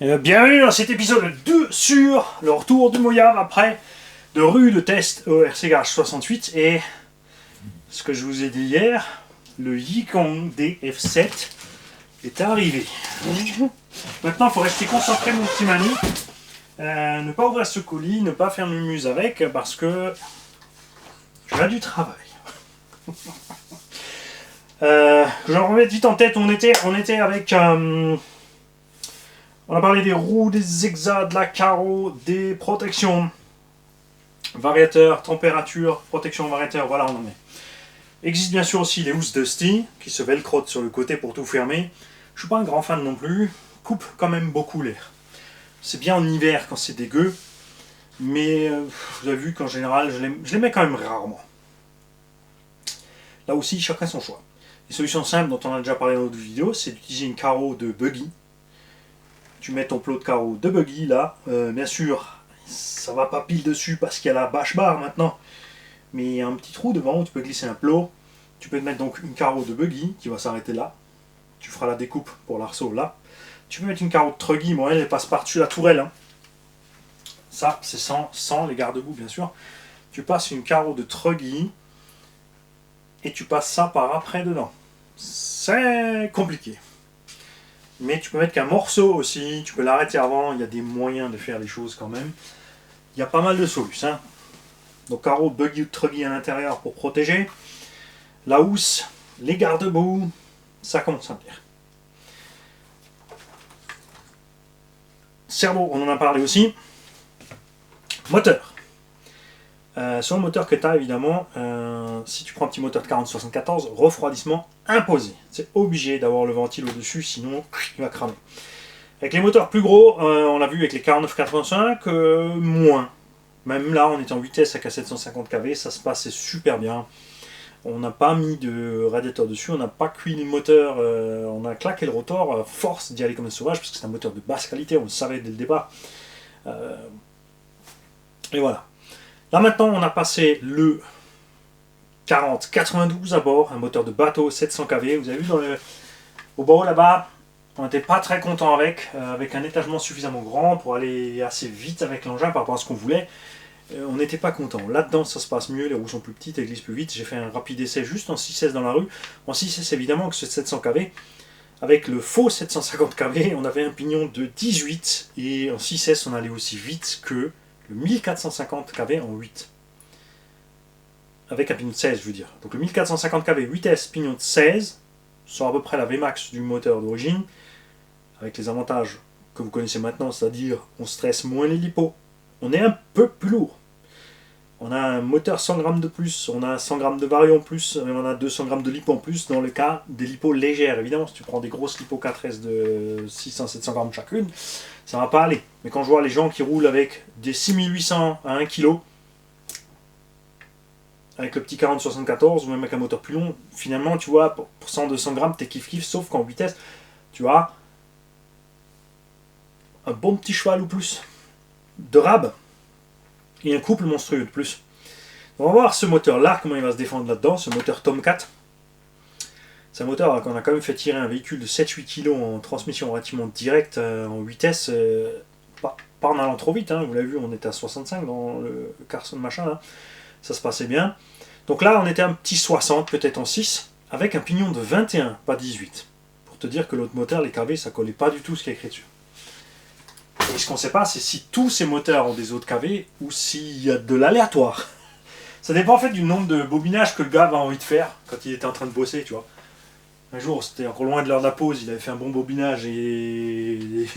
Bienvenue dans cet épisode 2 sur le retour du Mojave après de rudes tests au RC Garage 68 et ce que je vous ai dit hier, le Yikong DF7 est arrivé. Maintenant il faut rester concentré mon petit Mani, ne pas ouvrir ce colis, ne pas faire mumuse avec parce que tu as du travail. J'en remets vite en tête, on était avec... on a parlé des roues, des zigzags, de la carreau, des protections, variateur, température, protection variateur, voilà on en est. Existe bien sûr aussi les housses Dusty qui se velcrotent sur le côté pour tout fermer. Je suis pas un grand fan non plus, coupe quand même beaucoup l'air. C'est bien en hiver quand c'est dégueu, mais vous avez vu qu'en général je les mets quand même rarement. Là aussi chacun son choix. Les solutions simples dont on a déjà parlé dans d'autres vidéos, c'est d'utiliser une carreau de buggy. Tu mets ton plot de carreau de buggy là, bien sûr, ça va pas pile dessus parce qu'il y a la bâche barre maintenant, mais il y a un petit trou devant où tu peux glisser un plot. Tu peux te mettre donc une carreau de buggy qui va s'arrêter là. Tu feras la découpe pour l'arceau là. Tu peux mettre une carreau de truggy, bon elle passe par-dessus la tourelle. Hein. Ça c'est sans les garde-boue bien sûr. Tu passes une carreau de truggy et tu passes ça par après dedans. C'est compliqué. Mais tu peux mettre qu'un morceau aussi, tu peux l'arrêter avant, il y a des moyens de faire les choses quand même. Il y a pas mal de solutions. Hein. Donc carreau, buggy ou truggy à l'intérieur pour protéger. La housse, les garde-boue, ça commence à venir. Cerveau, on en a parlé aussi. Moteur. Sur le moteur que tu as évidemment, si tu prends un petit moteur de 40-74, refroidissement imposé. C'est obligé d'avoir le ventile au-dessus, sinon il va cramer. Avec les moteurs plus gros, on l'a vu avec les 49-85, moins. Même là, on est en vitesse avec un 750 kV, ça se passe super bien. On n'a pas mis de radiateur dessus, on n'a pas cuit le moteur, on a claqué le rotor, force d'y aller comme un sauvage, parce que c'est un moteur de basse qualité, on le savait dès le départ. Et voilà. Là maintenant, on a passé le 40-92 à bord, un moteur de bateau 700 kV. Vous avez vu au bord là-bas, on n'était pas très content avec un étagement suffisamment grand pour aller assez vite avec l'engin par rapport à ce qu'on voulait. On n'était pas content. Là-dedans, ça se passe mieux, les roues sont plus petites, elles glissent plus vite. J'ai fait un rapide essai juste en 6S dans la rue. En 6S, évidemment, que ce 700 kV. Avec le faux 750 kV, on avait un pignon de 18 et en 6S, on allait aussi vite que le 1450 kV en 8. Avec un pignon de 16, je veux dire. Donc le 1450 kV 8S, pignon de 16, sont à peu près la Vmax du moteur d'origine, avec les avantages que vous connaissez maintenant, c'est-à-dire on stresse moins les lipos, on est un peu plus lourd. On a un moteur 100 grammes de plus, on a 100 grammes de vario en plus, on a 200 grammes de lipo en plus dans le cas des lipos légères. Évidemment, si tu prends des grosses lipos 4S de 600-700 grammes chacune, ça va pas aller. Mais quand je vois les gens qui roulent avec des 6800 à 1 kg, avec le petit 40-74 ou même avec un moteur plus long, finalement, tu vois, pour 100-200 grammes, t'es kiff-kiff, sauf qu'en vitesse, tu as un bon petit cheval ou plus de rab et un couple monstrueux de plus. On va voir ce moteur-là, comment il va se défendre là-dedans, ce moteur Tomcat. C'est un moteur qu'on a quand même fait tirer un véhicule de 7-8 kg en transmission relativement directe, en vitesse, pas en allant trop vite, hein. Vous l'avez vu, on était à 65 dans le Carson machin, là. Ça se passait bien. Donc là, on était un petit 60, peut-être en 6, avec un pignon de 21, pas 18. Pour te dire que l'autre moteur, les KV, ça collait pas du tout ce qui est écrit dessus. Et ce qu'on ne sait pas, c'est si tous ces moteurs ont des autres KV ou s'il y a de l'aléatoire. Ça dépend en fait du nombre de bobinages que le gars avait envie de faire quand il était en train de bosser, tu vois. Un jour, c'était encore loin de l'heure de la pause, il avait fait un bon bobinage et...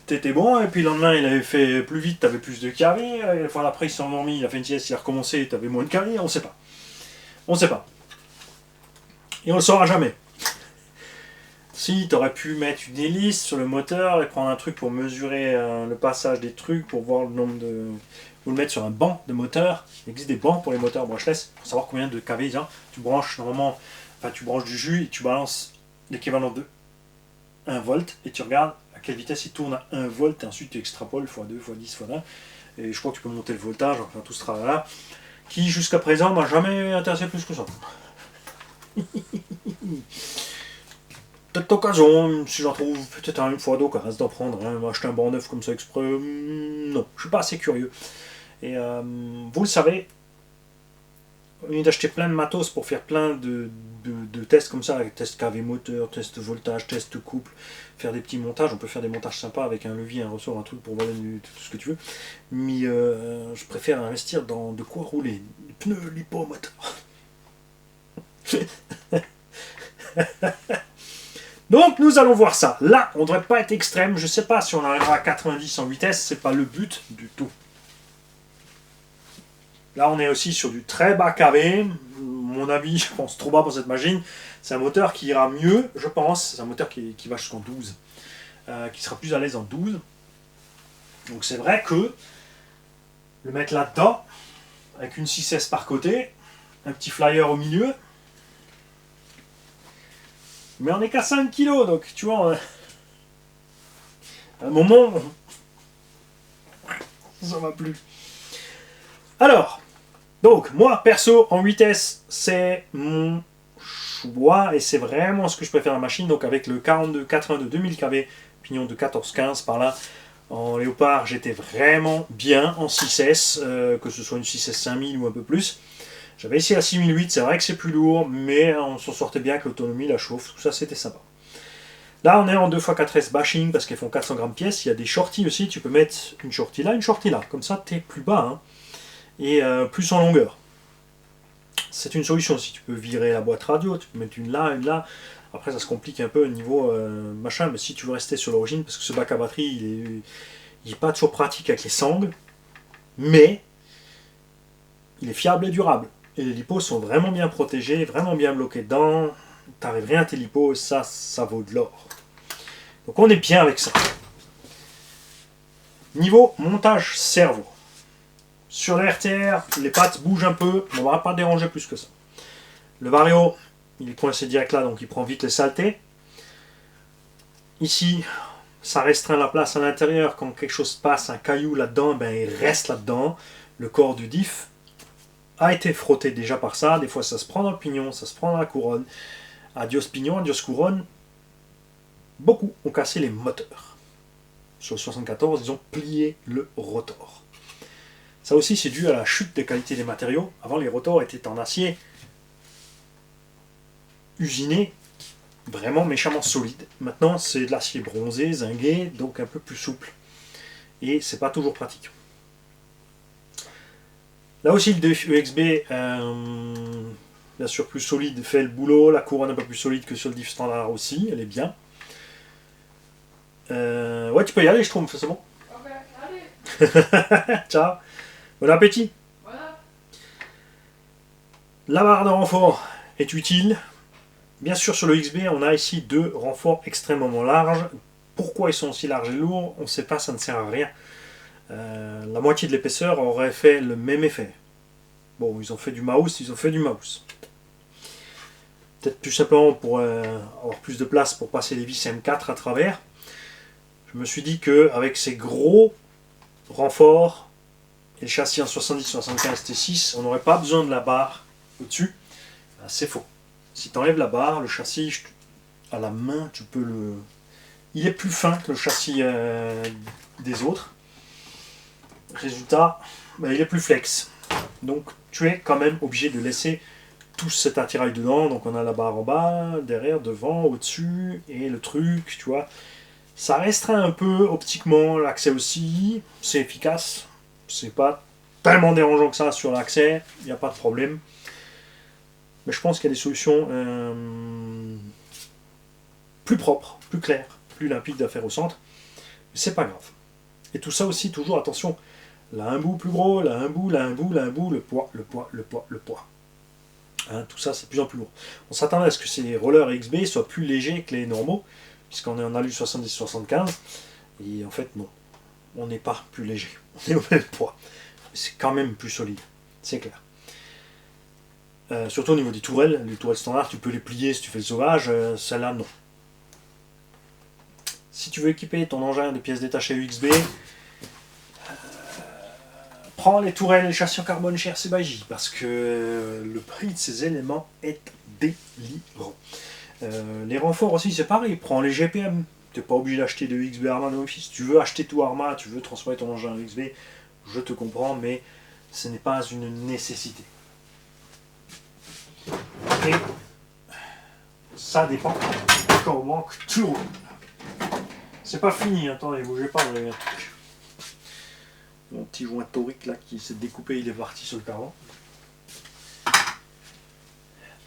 t'étais bon, et puis le lendemain, il avait fait plus vite, t'avais plus de KV, et la fois d'après, il s'est endormi, il a fait une sieste, il a recommencé, t'avais moins de KV, on sait pas. On sait pas. Et on le saura jamais. Si, t'aurais pu mettre une hélice sur le moteur et prendre un truc pour mesurer le passage des trucs, pour voir le nombre de... Ou le mettre sur un banc de moteur. Il existe des bancs pour les moteurs brushless, pour savoir combien de KV il y a. Tu branches normalement, enfin tu branches du jus et tu balances l'équivalent de 1 volt et tu regardes à quelle vitesse il tourne à 1 volt et ensuite tu extrapoles x2, x10, x1. Et je crois que tu peux monter le voltage, enfin tout ce travail-là, qui jusqu'à présent m'a jamais intéressé plus que ça. peut-être d'occasion, si j'en trouve peut-être une fois d'occasion d'en prendre, hein, acheter un banc neuf comme ça exprès, non, je suis pas assez curieux. Et vous le savez, au lieu d'acheter plein de matos pour faire plein de tests comme ça, avec test KV moteur, test voltage, test couple, faire des petits montages, on peut faire des montages sympas avec un levier, un ressort, un truc pour voler tout ce que tu veux, mais je préfère investir dans de quoi rouler, des pneus lipo-moteur. Donc nous allons voir ça. Là, on ne devrait pas être extrême. Je ne sais pas si on arrivera à 90 en vitesse. C'est pas le but du tout. Là, on est aussi sur du très bas kV. Mon avis, je pense trop bas pour cette machine. C'est un moteur qui ira mieux, je pense. C'est un moteur qui va jusqu'en 12. Qui sera plus à l'aise en 12. Donc c'est vrai que le mettre là-dedans, avec une 6S par côté, un petit flyer au milieu, mais on n'est qu'à 5 kg, donc tu vois, à un moment, ça va plus. Alors, donc moi perso en 8S, c'est mon choix et c'est vraiment ce que je préfère à la machine. Donc avec le 42-82 2000 kV, pignon de 14-15 par là, en léopard, j'étais vraiment bien en 6S, que ce soit une 6S 5000 ou un peu plus. J'avais essayé la 6008, c'est vrai que c'est plus lourd, mais on s'en sortait bien avec l'autonomie, la chauffe, tout ça c'était sympa. Là on est en 2x4S bashing parce qu'elles font 400 grammes pièce, il y a des shorties aussi, tu peux mettre une shorty là, comme ça t'es plus bas, hein, et plus en longueur. C'est une solution aussi, tu peux virer la boîte radio, tu peux mettre une là, après ça se complique un peu au niveau machin, mais si tu veux rester sur l'origine, parce que ce bac à batterie il est pas toujours pratique avec les sangles, mais il est fiable et durable. Et les lipos sont vraiment bien protégés, vraiment bien bloqués dedans. T'arrives rien à tes lipos, ça vaut de l'or. Donc on est bien avec ça. Niveau montage cerveau. Sur les RTR, les pattes bougent un peu, mais on ne va pas déranger plus que ça. Le Vario, il est coincé direct là, donc il prend vite les saletés. Ici, ça restreint la place à l'intérieur. Quand quelque chose passe, un caillou là-dedans, ben, il reste là-dedans. Le corps du diff a été frotté déjà par ça. Des fois, ça se prend dans le pignon, ça se prend dans la couronne. Adios pignon, adios couronne. Beaucoup ont cassé les moteurs. Sur le 74, ils ont plié le rotor. Ça aussi, c'est dû à la chute des qualités des matériaux. Avant, les rotors étaient en acier usiné, vraiment méchamment solide. Maintenant, c'est de l'acier bronzé, zingué, donc un peu plus souple. Et c'est pas toujours pratique. Là aussi, le DF EXB, bien sûr plus solide, fait le boulot. La couronne un peu plus solide que sur le diff standard aussi, elle est bien. Ouais, tu peux y aller, je trouve, c'est bon. Ok, allez. Ciao. Bon appétit. Voilà. La barre de renfort est utile. Bien sûr, sur le XB, on a ici deux renforts extrêmement larges. Pourquoi ils sont aussi larges et lourds, on ne sait pas, ça ne sert à rien. La moitié de l'épaisseur aurait fait le même effet. Bon, ils ont fait du mouse, Peut-être plus simplement pour avoir plus de place pour passer les vis M4 à travers. Je me suis dit qu'avec ces gros renforts et le châssis en 70-75 T6, on n'aurait pas besoin de la barre au-dessus. C'est faux. Si tu enlèves la barre, le châssis à la main, tu peux le... Il est plus fin que le châssis des autres. Résultat, ben, il est plus flex. Donc tu es quand même obligé de laisser tout cet attirail dedans. Donc on a la barre en bas, derrière, devant, au-dessus, et le truc, tu vois. Ça restreint un peu optiquement l'accès aussi. C'est efficace. C'est pas tellement dérangeant que ça sur l'accès. Il n'y a pas de problème. Mais je pense qu'il y a des solutions plus propres, plus claires, plus limpides à faire au centre. Mais c'est pas grave. Et tout ça aussi, toujours attention. Là un bout plus gros, là un bout, là un bout, là un bout, le poids, le poids, le poids, le poids. Hein, tout ça, c'est de plus en plus lourd. On s'attendait à ce que ces rollers XB soient plus légers que les normaux, puisqu'on est en alu 70-75. Et en fait, non. On n'est pas plus léger. On est au même poids. C'est quand même plus solide. C'est clair. Surtout au niveau des tourelles. Les tourelles standards, tu peux les plier si tu fais le sauvage. Celle-là, non. Si tu veux équiper ton engin de pièces détachées UXB, prends les tourelles et le châssis en carbone chez RC Baiji, parce que le prix de ces éléments est délirant. Les renforts aussi, c'est pareil. Prends les GPM. Tu n'es pas obligé d'acheter de XB Arma dans Office. Si tu veux acheter tout Arma, tu veux transformer ton engin en XB, je te comprends, mais ce n'est pas une nécessité. Et ça dépend comment tu roules. C'est pas fini, attendez, bougez pas, vous avez un truc. Mon petit joint torique là qui s'est découpé, il est parti sur le carreau.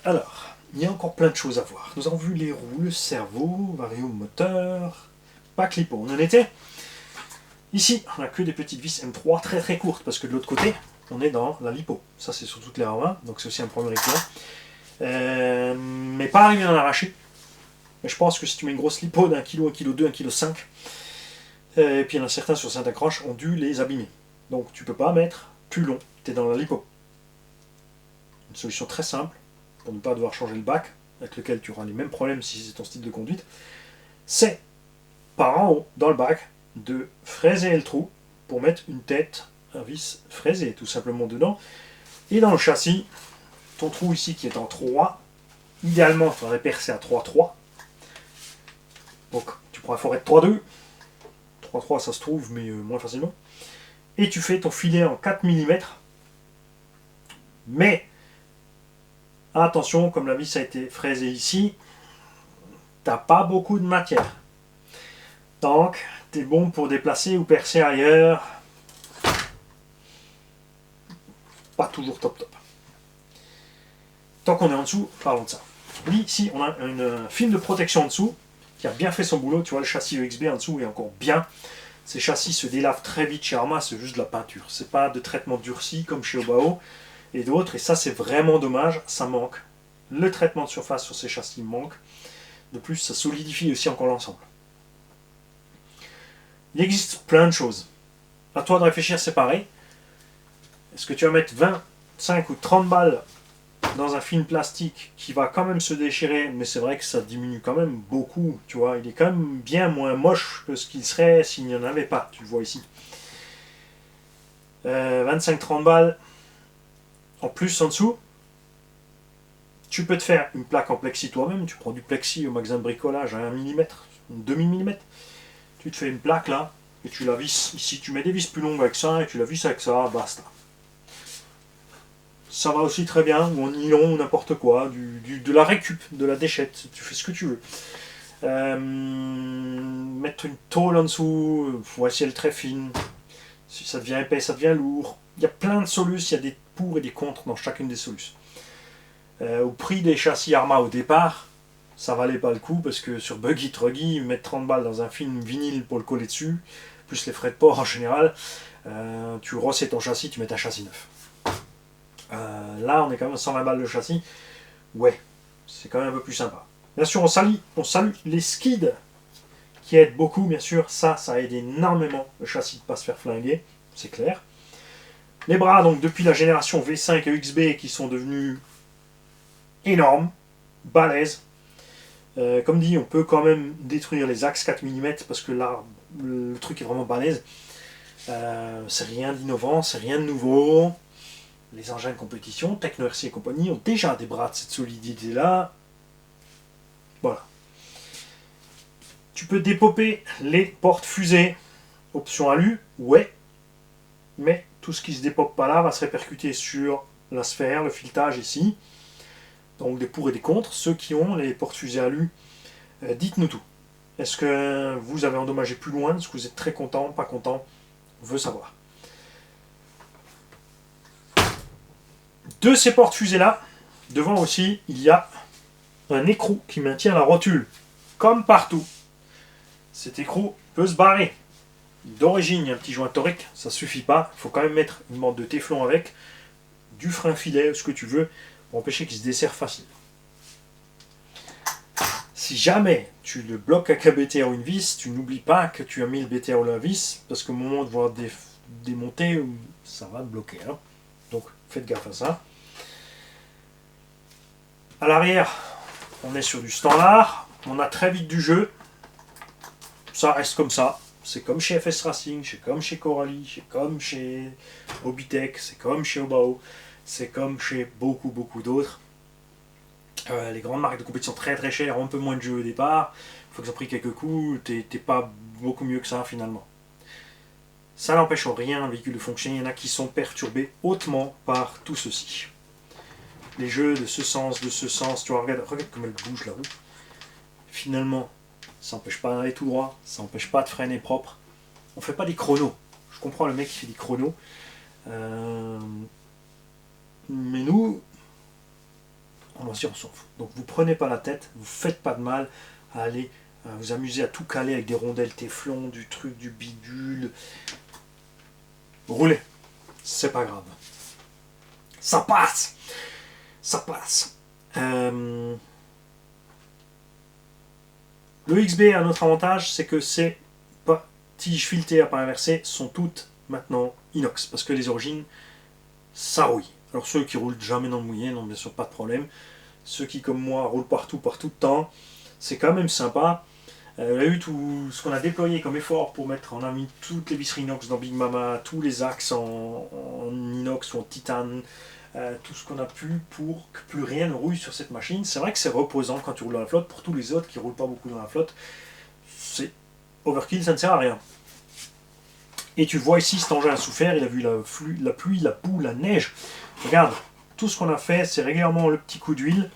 Alors, il y a encore plein de choses à voir. Nous avons vu les roues, le cerveau, varium moteur, pas clipo. On en était. Ici, on n'a que des petites vis M3 très très courtes, parce que de l'autre côté, on est dans la lipo. Ça, c'est sur toutes les ramas, donc c'est aussi un premier éclat. Mais pas arrivé à en arracher. Mais je pense que si tu mets une grosse lipo d'un kilo, 1 kg 2, 1 kg 5, et puis il y en a certains sur certaines accroches ont dû les abîmer. Donc tu peux pas mettre plus long, tu es dans la lipo. Une solution très simple, pour ne pas devoir changer le bac, avec lequel tu auras les mêmes problèmes si c'est ton style de conduite, c'est par en haut, dans le bac, de fraiser le trou pour mettre une tête à vis fraisée, tout simplement dedans. Et dans le châssis, ton trou ici qui est en 3, idéalement il faudrait percer à 3,3. Donc tu prends un forêt de 3,2. 3,3 ça se trouve, mais moins facilement. Et tu fais ton filet en 4 mm. Mais attention, comme la vis a été fraisée ici, t'as pas beaucoup de matière. Donc, t'es bon pour déplacer ou percer ailleurs. Pas toujours top top. Tant qu'on est en dessous, parlons de ça. Oui, ici, on a une film de protection en dessous qui a bien fait son boulot. Tu vois, le châssis EXB en dessous est encore bien. Ces châssis se délavent très vite chez Arma, c'est juste de la peinture. C'est pas de traitement durci comme chez Obao et d'autres. Et ça, c'est vraiment dommage, ça manque. Le traitement de surface sur ces châssis manque. De plus, ça solidifie aussi encore l'ensemble. Il existe plein de choses. À toi de réfléchir, c'est pareil. Est-ce que tu vas mettre 25 ou 30 balles dans un film plastique qui va quand même se déchirer, mais c'est vrai que ça diminue quand même beaucoup, tu vois, il est quand même bien moins moche que ce qu'il serait s'il n'y en avait pas, tu le vois ici. 25-30 balles en plus en dessous. Tu peux te faire une plaque en plexi toi-même, tu prends du plexi au magasin de bricolage à 1 mm, 2 mm. Tu te fais une plaque là, et tu la visses ici, tu mets des vis plus longues avec ça, et tu la visses avec ça, basta. Ça va aussi très bien, ou en nylon, ou n'importe quoi, de la récup, de la déchette, tu fais ce que tu veux. Mettre une tôle en dessous, ouais, si elle est très fine, si ça devient épais, ça devient lourd. Il y a plein de solutions, il y a des pour et des contre dans chacune des solutions. Au prix des châssis Arma au départ, ça valait pas le coup, parce que sur Buggy Truggy, mettre 30 balles dans un film vinyle pour le coller dessus, plus les frais de port en général, tu rossais ton châssis, tu mets un châssis neuf. Là, on est quand même à 120 balles de châssis. Ouais, c'est quand même un peu plus sympa. Bien sûr, on salue les skids qui aident beaucoup, bien sûr. Ça aide énormément le châssis de ne pas se faire flinguer, c'est clair. Les bras, donc depuis la génération V5 et XB qui sont devenus énormes, balèzes. Comme dit, on peut quand même détruire les axes 4 mm parce que là, le truc est vraiment balèze. C'est rien d'innovant, c'est rien de nouveau. Les engins de compétition, Techno RC et compagnie, ont déjà des bras de cette solidité-là. Voilà. Tu peux dépoper les portes fusées. Option alu, ouais. Mais tout ce qui se dépope pas là va se répercuter sur la sphère, le filetage ici. Donc des pour et des contre. Ceux qui ont les portes fusées alu, dites-nous tout. Est-ce que vous avez endommagé plus loin? Est-ce que vous êtes très content, pas content? On veut savoir. De ces portes fusées là, devant aussi, il y a un écrou qui maintient la rotule, comme partout. Cet écrou peut se barrer. D'origine, il y a un petit joint torique, ça suffit pas. Il faut quand même mettre une bande de téflon avec, du frein filet, ce que tu veux, pour empêcher qu'il se desserre facile. Si jamais tu le bloques avec un BTR ou une vis, tu n'oublies pas que tu as mis le BTR ou la vis, parce qu'au moment de voir démonter, ça va te bloquer. Hein. Donc faites gaffe à ça. À l'arrière, on est sur du standard. On a très vite du jeu. Ça reste comme ça. C'est comme chez FS Racing, c'est comme chez Coralie, c'est comme chez Hobbytech, c'est comme chez Obao, c'est comme chez beaucoup d'autres. Les grandes marques de compétition très très chères ont un peu moins de jeu au départ. Une fois qu'ils ont pris quelques coups, t'es pas beaucoup mieux que ça finalement. Ça n'empêche en rien un véhicule de fonctionner. Il y en a qui sont perturbés hautement par tout ceci. Les jeux de ce sens, tu vois, regarde comme elle bouge la roue. Finalement, ça n'empêche pas d'aller tout droit, ça n'empêche pas de freiner propre. On fait pas des chronos. Je comprends le mec qui fait des chronos. Mais nous, on s'en fout. Donc vous prenez pas la tête, vous faites pas de mal à aller vous amuser à tout caler avec des rondelles téflon, du truc, du bidule. Roulez, c'est pas grave. Ça passe. Ça passe. Le XB a un autre avantage, c'est que ces tiges filetées à pas inversées sont toutes maintenant inox, parce que les origines, ça rouille. Alors ceux qui roulent jamais dans le mouillé, non bien sûr pas de problème. Ceux qui comme moi roulent partout le temps, c'est quand même sympa. On a eu tout ce qu'on a déployé comme effort pour mettre, on a mis toutes les visseries inox dans Big Mama, tous les axes en inox ou en titane, tout ce qu'on a pu pour que plus rien ne rouille sur cette machine. C'est vrai que c'est reposant quand tu roules dans la flotte. Pour tous les autres qui ne roulent pas beaucoup dans la flotte, c'est overkill, ça ne sert à rien. Et tu vois ici, cet engin a souffert, il a vu la pluie, la boue, la neige. Regarde, tout ce qu'on a fait, c'est régulièrement le petit coup d'huile.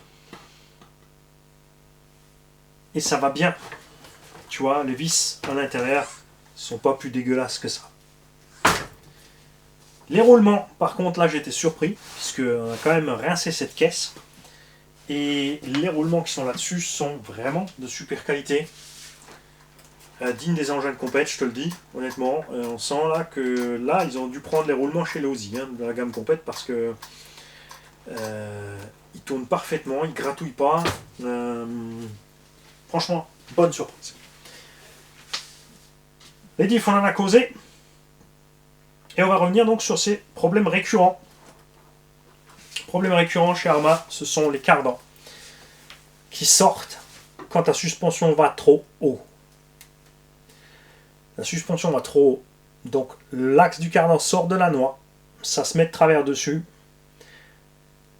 Et ça va bien. Tu vois, les vis à l'intérieur ne sont pas plus dégueulasses que ça. Les roulements, par contre, là j'étais surpris, puisqu'on a quand même rincé cette caisse. Et les roulements qui sont là-dessus sont vraiment de super qualité. Digne des engins de compète, je te le dis, honnêtement. On sent là que là, ils ont dû prendre les roulements chez Losi, de la gamme compète, parce que ils tournent parfaitement, ils gratouillent pas. Franchement, bonne surprise. Les diffs, on en a causé. Et on va revenir donc sur ces problèmes récurrents. Problèmes récurrents chez Arrma, ce sont les cardans qui sortent quand ta suspension va trop haut. La suspension va trop haut, donc l'axe du cardan sort de la noix, ça se met de travers dessus.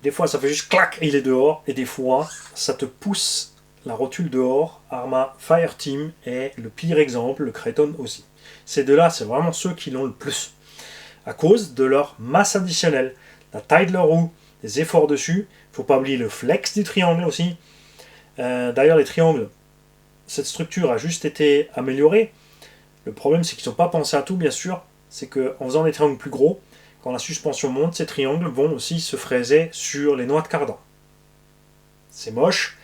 Des fois ça fait juste clac et il est dehors, et des fois ça te pousse la rotule dehors. Arrma Fireteam est le pire exemple, le Creton aussi. Ces deux-là, c'est vraiment ceux qui l'ont le plus. À cause de leur masse additionnelle, la taille de leur roue, les efforts dessus. Il ne faut pas oublier le flex du triangle aussi. D'ailleurs, les triangles, cette structure a juste été améliorée. Le problème, c'est qu'ils n'ont pas pensé à tout, bien sûr. C'est qu'en faisant des triangles plus gros, quand la suspension monte, ces triangles vont aussi se fraiser sur les noix de cardan. C'est moche.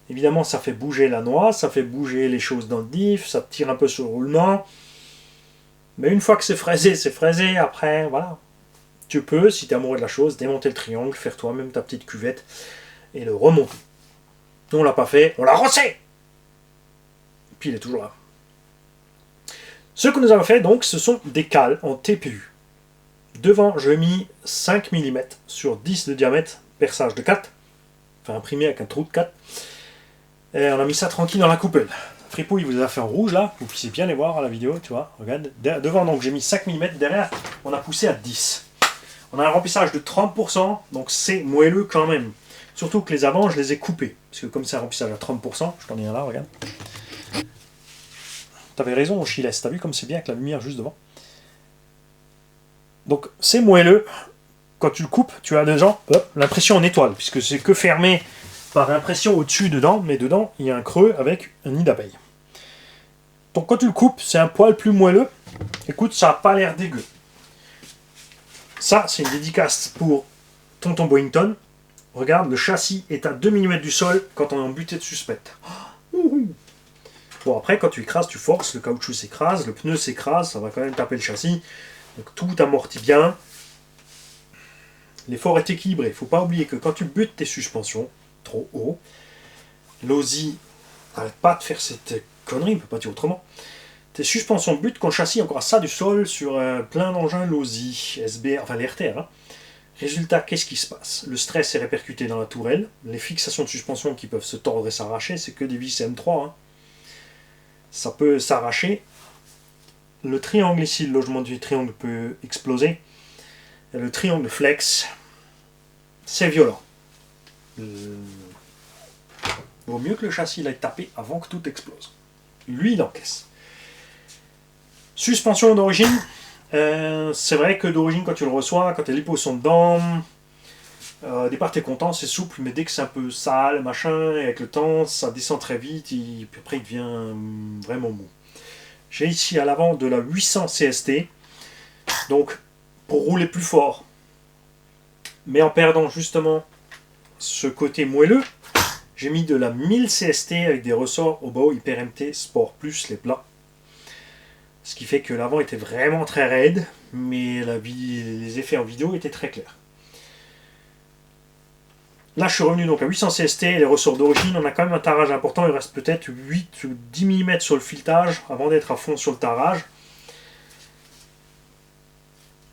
Évidemment, ça fait bouger la noix, ça fait bouger les choses dans le diff, ça tire un peu sur le roulement. Mais une fois que c'est fraisé, après, voilà. Tu peux, si tu es amoureux de la chose, démonter le triangle, faire toi-même ta petite cuvette et le remonter. Nous, on l'a pas fait, on l'a rossé. Puis il est toujours là. Ce que nous avons fait, donc, ce sont des cales en TPU. Devant, je mis 5 mm sur 10 de diamètre, perçage de 4. Enfin, imprimé avec un trou de 4. Et on a mis ça tranquille dans la coupelle. Fripouille vous a fait en rouge là, vous puissiez bien les voir à la vidéo, tu vois, regarde. Devant, donc j'ai mis 5 mm, derrière, on a poussé à 10. On a un remplissage de 30%, donc c'est moelleux quand même. Surtout que les avants, je les ai coupés. Parce que comme c'est un remplissage à 30%, je t'en ai un là, regarde. T'avais raison, Chiles, t'as vu comme c'est bien avec la lumière juste devant. Donc c'est moelleux. Quand tu le coupes, tu as déjà l'impression en étoile, puisque c'est que fermé par impression au-dessus dedans, mais dedans, il y a un creux avec un nid d'abeille. Donc quand tu le coupes, c'est un poil plus moelleux. Écoute, ça n'a pas l'air dégueu. Ça, c'est une dédicace pour Tonton Boyington. Regarde, le châssis est à 2 mm du sol quand on est en butée de suspecte. Bon, après, quand tu écrases, tu forces, le caoutchouc s'écrase, le pneu s'écrase, ça va quand même taper le châssis. Donc tout amortit bien. L'effort est équilibré. Il ne faut pas oublier que quand tu butes tes suspensions trop haut, Losi n'arrête pas de faire cette connerie, on ne peut pas dire autrement. Tes suspensions butent quand le châssis est encore à ça du sol sur plein d'engins Losi, SBR, enfin les RTR. Hein. Résultat, qu'est-ce qui se passe? Le stress est répercuté dans la tourelle. Les fixations de suspension qui peuvent se tordre et s'arracher, c'est que des vis M3. Hein. Ça peut s'arracher. Le triangle ici, le logement du triangle peut exploser. Et le triangle flex, c'est violent. Il vaut mieux que le châssis l'aille taper avant que tout explose. Lui, il encaisse. Suspension d'origine. C'est vrai que d'origine, quand tu le reçois, quand les pots sont dedans, au départ, tu es content, c'est souple, mais dès que c'est un peu sale, machin, et avec le temps, ça descend très vite, et puis après, il devient vraiment mou. J'ai ici à l'avant de la 800 CST, donc pour rouler plus fort, mais en perdant justement ce côté moelleux, j'ai mis de la 1000 CST avec des ressorts au bas Hyper MT Sport Plus, les plats. Ce qui fait que l'avant était vraiment très raide, mais les effets en vidéo étaient très clairs. Là, je suis revenu donc à 800 CST, les ressorts d'origine, on a quand même un tarage important, il reste peut-être 8 ou 10 mm sur le filetage avant d'être à fond sur le tarage.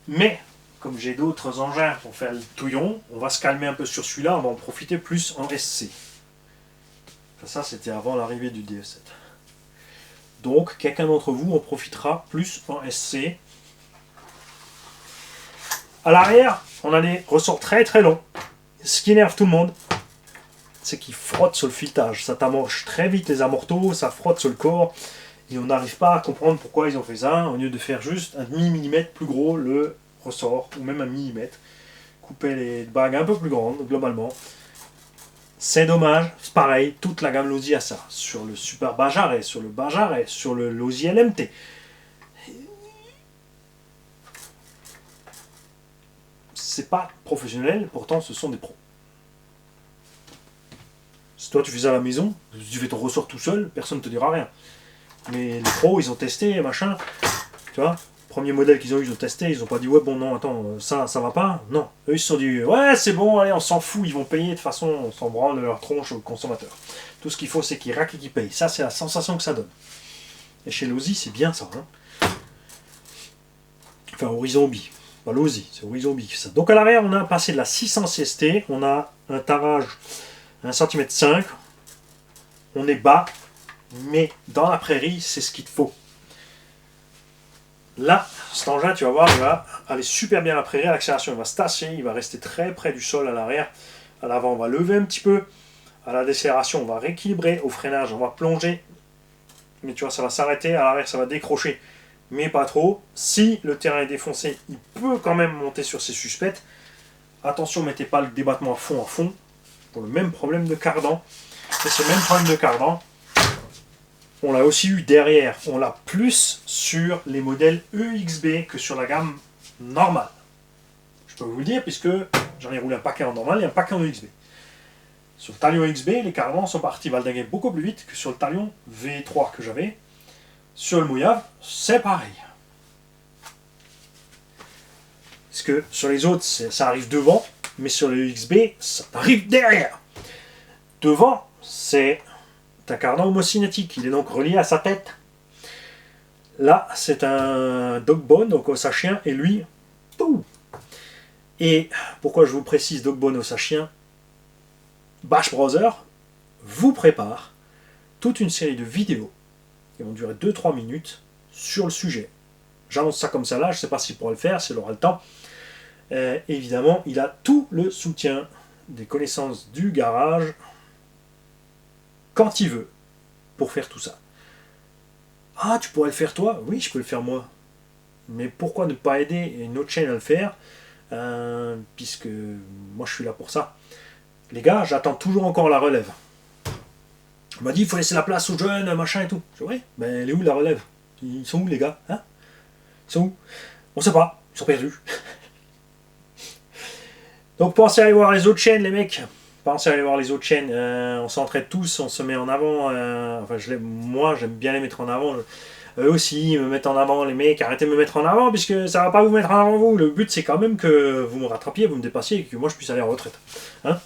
Mais, comme j'ai d'autres engins pour faire le touillon, on va se calmer un peu sur celui-là, on va en profiter plus en SC. Enfin, ça, c'était avant l'arrivée du DF7. Donc, quelqu'un d'entre vous en profitera plus en SC. À l'arrière, on a des ressorts très très longs. Ce qui énerve tout le monde, c'est qu'ils frottent sur le filetage. Ça t'amorche très vite les amortos, ça frotte sur le corps. Et on n'arrive pas à comprendre pourquoi ils ont fait ça, au lieu de faire juste un demi-millimètre plus gros le ressort, ou même un millimètre. Couper les bagues un peu plus grandes, globalement. C'est dommage, c'est pareil, toute la gamme Losi a ça. Sur le Super Bajaret, sur le Bajaret, sur le Losi LMT. C'est pas professionnel, pourtant ce sont des pros. Si toi tu fais ça à la maison, tu fais ton ressort tout seul, personne ne te dira rien. Mais les pros, ils ont testé, machin, tu vois, premier modèle qu'ils ont eu, ils ont testé, ils ont pas dit ouais bon non attends, ça va pas, non. Eux ils se sont dit ouais c'est bon, allez on s'en fout, ils vont payer, de toute façon on s'en branle de leur tronche au consommateur. Tout ce qu'il faut c'est qu'ils raquent et qu'ils payent, ça c'est la sensation que ça donne. Et chez Losi c'est bien ça, hein. Enfin Horizon Bi. Pas Losi, c'est Horizon Bi. Donc à l'arrière, on a passé de la 600 CST, on a un tarage 1,5 cm. On est bas, mais dans la prairie, c'est ce qu'il te faut. Là, cet engin, tu vas voir, il va aller super bien à la prairie, à l'accélération, il va se tasser, il va rester très près du sol à l'arrière. À l'avant, on va lever un petit peu. À la décélération, on va rééquilibrer. Au freinage, on va plonger. Mais tu vois, ça va s'arrêter. À l'arrière, ça va décrocher. Mais pas trop. Si le terrain est défoncé, il peut quand même monter sur ses suspects. Attention, mettez pas le débattement à fond, pour le même problème de cardan. Et ce même problème de cardan, on l'a aussi eu derrière. On l'a plus sur les modèles EXB que sur la gamme normale. Je peux vous le dire, puisque j'en ai roulé un paquet en normal et un paquet en EXB. Sur le Talion EXB, les cardans sont partis valdinguer beaucoup plus vite que sur le Talion V3 que j'avais. Sur le Mouillave, c'est pareil. Parce que sur les autres, ça arrive devant, mais sur le XB, ça arrive derrière. Devant, c'est un cardan homocinétique, il est donc relié à sa tête. Là, c'est un dogbone, donc osachien, et lui, tout. Et pourquoi je vous précise dogbone osachien, Bash Brother vous prépare toute une série de vidéos qui vont durer 2-3 minutes sur le sujet. J'annonce ça comme ça là, je ne sais pas s'il pourra le faire, s'il aura le temps. Évidemment, il a tout le soutien des connaissances du garage quand il veut pour faire tout ça. Ah, tu pourrais le faire toi? Oui, je peux le faire moi. Mais pourquoi ne pas aider une autre chaîne à le faire, puisque moi je suis là pour ça. Les gars, j'attends toujours encore la relève. On m'a dit il faut laisser la place aux jeunes, machin et tout. Je dis, ouais, ben elle est où la relève? Ils sont où les gars, hein? Ils sont où? On sait pas, ils sont perdus. Donc pensez à aller voir les autres chaînes les mecs. Pensez à aller voir les autres chaînes. On s'entraide tous, on se met en avant. Enfin moi j'aime bien les mettre en avant. Eux aussi me mettent en avant les mecs. Arrêtez de me mettre en avant puisque ça va pas vous mettre en avant vous. Le but c'est quand même que vous me rattrapiez, vous me dépassiez et que moi je puisse aller en retraite. Hein?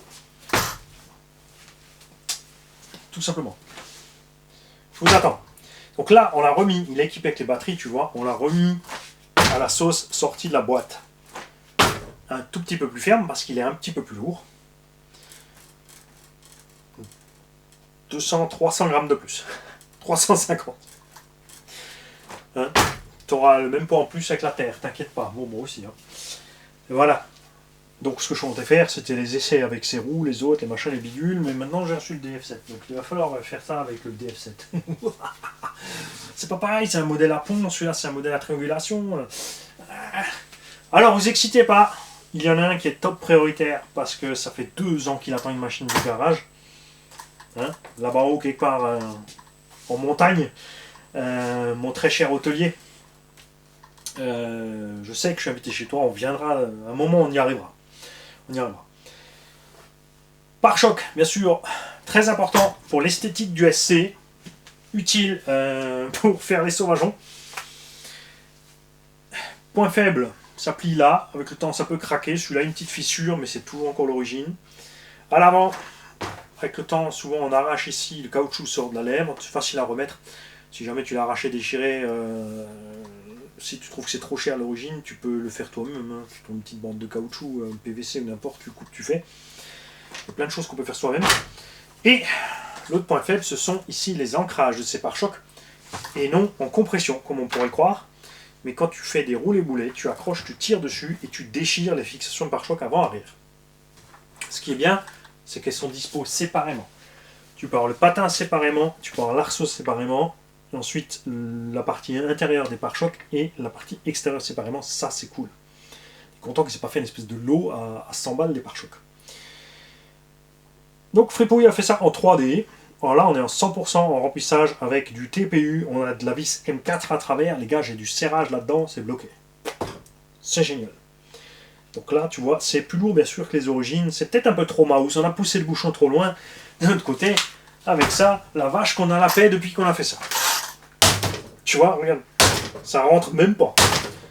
Tout simplement. Je vous attends. Donc là, on l'a remis, il est équipé avec les batteries, tu vois, on l'a remis à la sauce sortie de la boîte. Un tout petit peu plus ferme parce qu'il est un petit peu plus lourd. 300 grammes de plus. 350. Hein, tu auras le même poids en plus avec la terre, t'inquiète pas. Bon, moi aussi. Hein. Et voilà. Donc ce que je comptais faire, c'était les essais avec ces roues, les autres, les machins, les bidules, mais maintenant j'ai reçu le DF7. Donc il va falloir faire ça avec le DF7. C'est pas pareil, c'est un modèle à pont, celui-là c'est un modèle à triangulation. Alors vous excitez pas, il y en a un qui est top prioritaire parce que ça fait 2 ans qu'il attend une machine du garage. Hein, là-bas haut, quelque part en montagne, mon très cher hôtelier. Je sais que je suis invité chez toi, on viendra, à un moment on y arrivera. On y arrivera. Pare-choc, bien sûr, très important pour l'esthétique du SC, utile pour faire les sauvageons. Point faible, ça plie là, avec le temps ça peut craquer, celui-là une petite fissure, mais c'est toujours encore l'origine. À l'avant, avec le temps, souvent on arrache ici, le caoutchouc sort de la lèvre, c'est facile à remettre. Si jamais tu l'as arraché, déchiré, si tu trouves que c'est trop cher à l'origine, tu peux le faire toi-même. Hein. Tu trouves une petite bande de caoutchouc, PVC ou n'importe, tu coupes, tu fais. Il y a plein de choses qu'on peut faire soi-même. Et l'autre point faible, ce sont ici les ancrages de ces pare-chocs, et non en compression, comme on pourrait le croire. Mais quand tu fais des roulés-boulets, tu accroches, tu tires dessus et tu déchires les fixations de pare-choc avant-arrière. Ce qui est bien, c'est qu'elles sont dispo séparément. Tu peux avoir le patin séparément, tu peux avoir l'arceau séparément, et ensuite la partie intérieure des pare-chocs et la partie extérieure séparément. Ça, c'est cool. Je suis content que c'est pas fait une espèce de lot à 100 balles les pare-chocs. Donc Fripouille a fait ça en 3D. Alors là, on est en 100% en remplissage avec du TPU. On a de la vis M4 à travers. Les gars, j'ai du serrage là-dedans, c'est bloqué. C'est génial. Donc là, tu vois, c'est plus lourd bien sûr que les origines. C'est peut-être un peu trop mouse. On a poussé le bouchon trop loin. D'un autre côté, avec ça, la vache qu'on a la paix depuis qu'on a fait ça. Tu vois, regarde. Ça rentre même pas.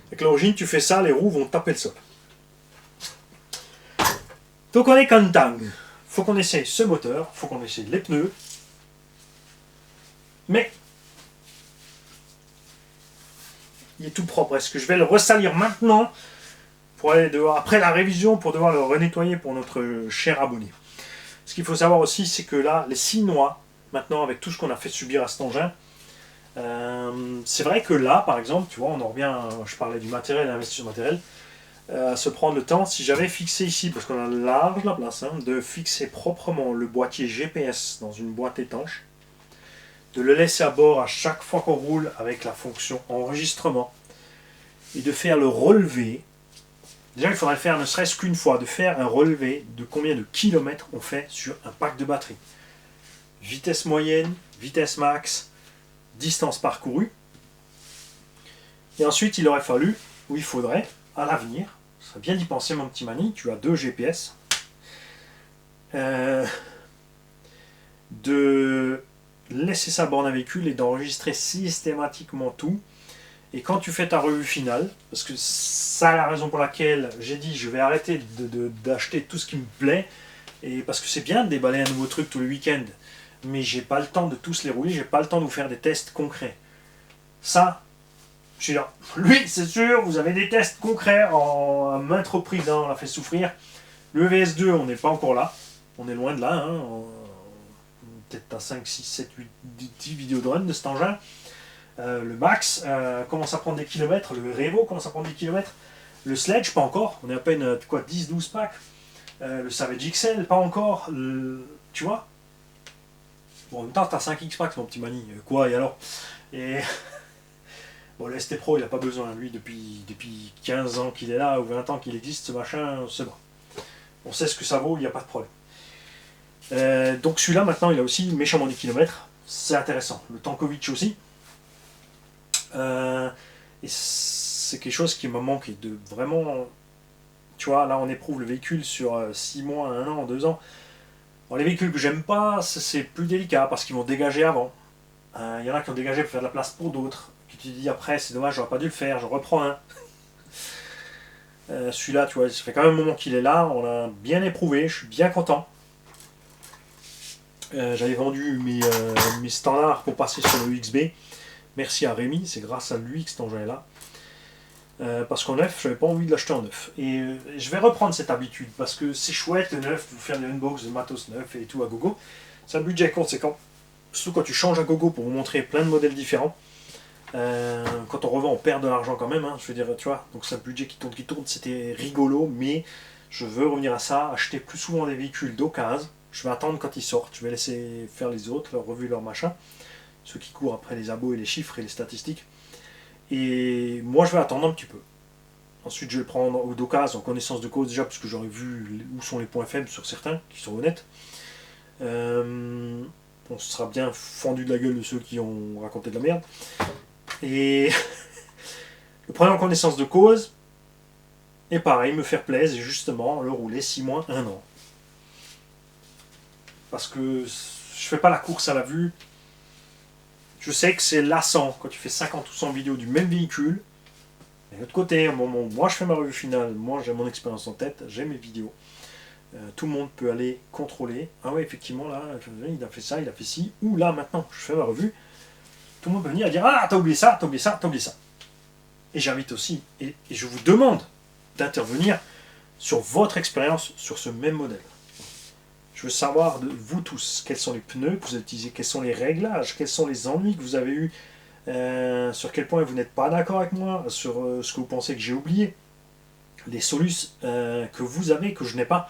Avec l'origine, tu fais ça, les roues vont taper le sol. Donc on est content. Faut qu'on essaye ce moteur, faut qu'on essaye les pneus. Mais il est tout propre. Est-ce que je vais le ressalir maintenant pour aller dehors, après la révision, pour devoir le renettoyer pour notre cher abonné? Ce qu'il faut savoir aussi, c'est que là, les 6 noix, maintenant avec tout ce qu'on a fait subir à cet engin, c'est vrai que là, par exemple, tu vois, on en revient, je parlais du matériel, l'investissement matériel, se prendre le temps, si j'avais fixé ici, parce qu'on a large la place, hein, de fixer proprement le boîtier GPS dans une boîte étanche, de le laisser à bord à chaque fois qu'on roule avec la fonction enregistrement, et de faire le relevé. Déjà, il faudrait le faire ne serait-ce qu'une fois, de faire un relevé de combien de kilomètres on fait sur un pack de batterie. Vitesse moyenne, vitesse max, distance parcourue. Et ensuite, il aurait fallu, ou il faudrait, à l'avenir, ce serait bien d'y penser mon petit Mani, tu as 2 GPS, de laisser sa borne à véhicule et d'enregistrer systématiquement tout. Et quand tu fais ta revue finale, parce que ça la raison pour laquelle j'ai dit je vais arrêter d'acheter tout ce qui me plaît, et parce que c'est bien de déballer un nouveau truc tous les week-ends, mais j'ai pas le temps de tous les rouler, j'ai pas le temps de vous faire des tests concrets. Ça, je suis là. Lui, c'est sûr, vous avez des tests concrets à maintes reprises, hein, on l'a fait souffrir. Le VS2, on n'est pas encore là, on est loin de là, hein, peut-être à 5, 6, 7, 8, 10 vidéos de run de cet engin. Le Max commence à prendre des kilomètres, le Revo commence à prendre des kilomètres, le Sledge pas encore, on est à peine 10-12 packs, le Savage XL pas encore, tu vois. Bon, en même temps t'as 5X packs mon petit Mani, quoi et alors. Et bon, le ST Pro il a pas besoin, lui depuis 15 ans qu'il est là ou 20 ans qu'il existe ce machin, c'est bon. On sait ce que ça vaut, il n'y a pas de problème. Donc celui-là maintenant il a aussi méchamment des kilomètres, c'est intéressant. Le Tankovic aussi. Et c'est quelque chose qui me manque de vraiment, tu vois, là on éprouve le véhicule sur 6 mois, 1 an, 2 ans. Bon, les véhicules que j'aime pas, c'est plus délicat parce qu'ils vont dégager avant. Il y en a qui ont dégagé pour faire de la place pour d'autres. Puis tu te dis après, c'est dommage, j'aurais pas dû le faire, je reprends un. Celui-là, tu vois, ça fait quand même un moment qu'il est là, on l'a bien éprouvé, je suis bien content. J'avais vendu mes standards pour passer sur le XB. Merci à Rémi, c'est grâce à lui que cet engin est là. Parce qu'en neuf, je n'avais pas envie de l'acheter en neuf. Et je vais reprendre cette habitude, parce que c'est chouette le neuf, vous faire des unbox de matos neuf et tout à gogo. C'est un budget conséquent. Surtout quand tu changes à gogo pour vous montrer plein de modèles différents. Quand on revend, on perd de l'argent quand même, hein, je veux dire, tu vois. Donc c'est un budget qui tourne, c'était rigolo, mais Je veux revenir à ça, acheter plus souvent des véhicules d'occasion. Je vais attendre quand ils sortent, je vais laisser faire les autres, leur revue, leur machin. Ceux qui courent après les abos et les chiffres et les statistiques. Et moi, je vais attendre un petit peu. Ensuite, je vais le prendre d'occasion, en connaissance de cause déjà, parce que j'aurais vu où sont les points faibles sur certains, qui sont honnêtes. On se sera bien fendu de la gueule de ceux qui ont raconté de la merde. Et le prendre en connaissance de cause, et pareil, me faire plaisir et justement le rouler 6 mois, 1 an. Parce que je fais pas la course à la vue. Je sais que c'est lassant quand tu fais 50 ou 100 vidéos du même véhicule. Et de l'autre côté, au moment où moi je fais ma revue finale, moi j'ai mon expérience en tête, j'ai mes vidéos. Tout le monde peut aller contrôler. Ah ouais, effectivement, là, il a fait ça, il a fait ci. Ou là, maintenant, je fais ma revue. Tout le monde peut venir et dire ah, t'as oublié ça, t'as oublié ça, t'as oublié ça. Et j'invite aussi, et je vous demande d'intervenir sur votre expérience sur ce même modèle. Je veux savoir de vous tous quels sont les pneus que vous utilisez, quels sont les réglages, quels sont les ennuis que vous avez eus, sur quel point vous n'êtes pas d'accord avec moi, sur ce que vous pensez que j'ai oublié, les solutions que vous avez, que je n'ai pas,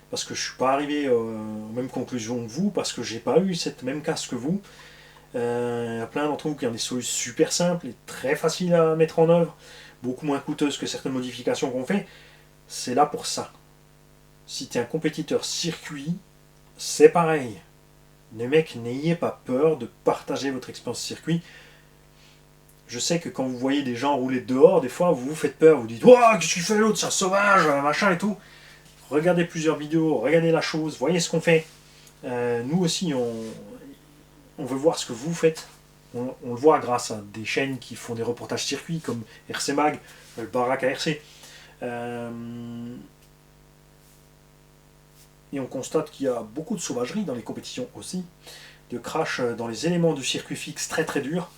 parce que je ne suis pas arrivé aux mêmes conclusions que vous, parce que je n'ai pas eu cette même casse que vous. Il y a plein d'entre vous qui ont des solutions super simples et très faciles à mettre en œuvre, beaucoup moins coûteuses que certaines modifications qu'on fait. C'est là pour ça. Si tu es un compétiteur circuit, c'est pareil. Les mecs, n'ayez pas peur de partager votre expérience circuit. Je sais que quand vous voyez des gens rouler dehors, des fois vous vous faites peur, vous dites ouah, qu'est-ce qu'il fait l'autre, c'est un sauvage, machin et tout. Regardez plusieurs vidéos, regardez la chose, voyez ce qu'on fait. Nous aussi, on veut voir ce que vous faites. On le voit grâce à des chaînes qui font des reportages circuits comme RC Mag, le Barack ARC. Et on constate qu'il y a beaucoup de sauvagerie dans les compétitions aussi, de crash dans les éléments du circuit fixe très très dur.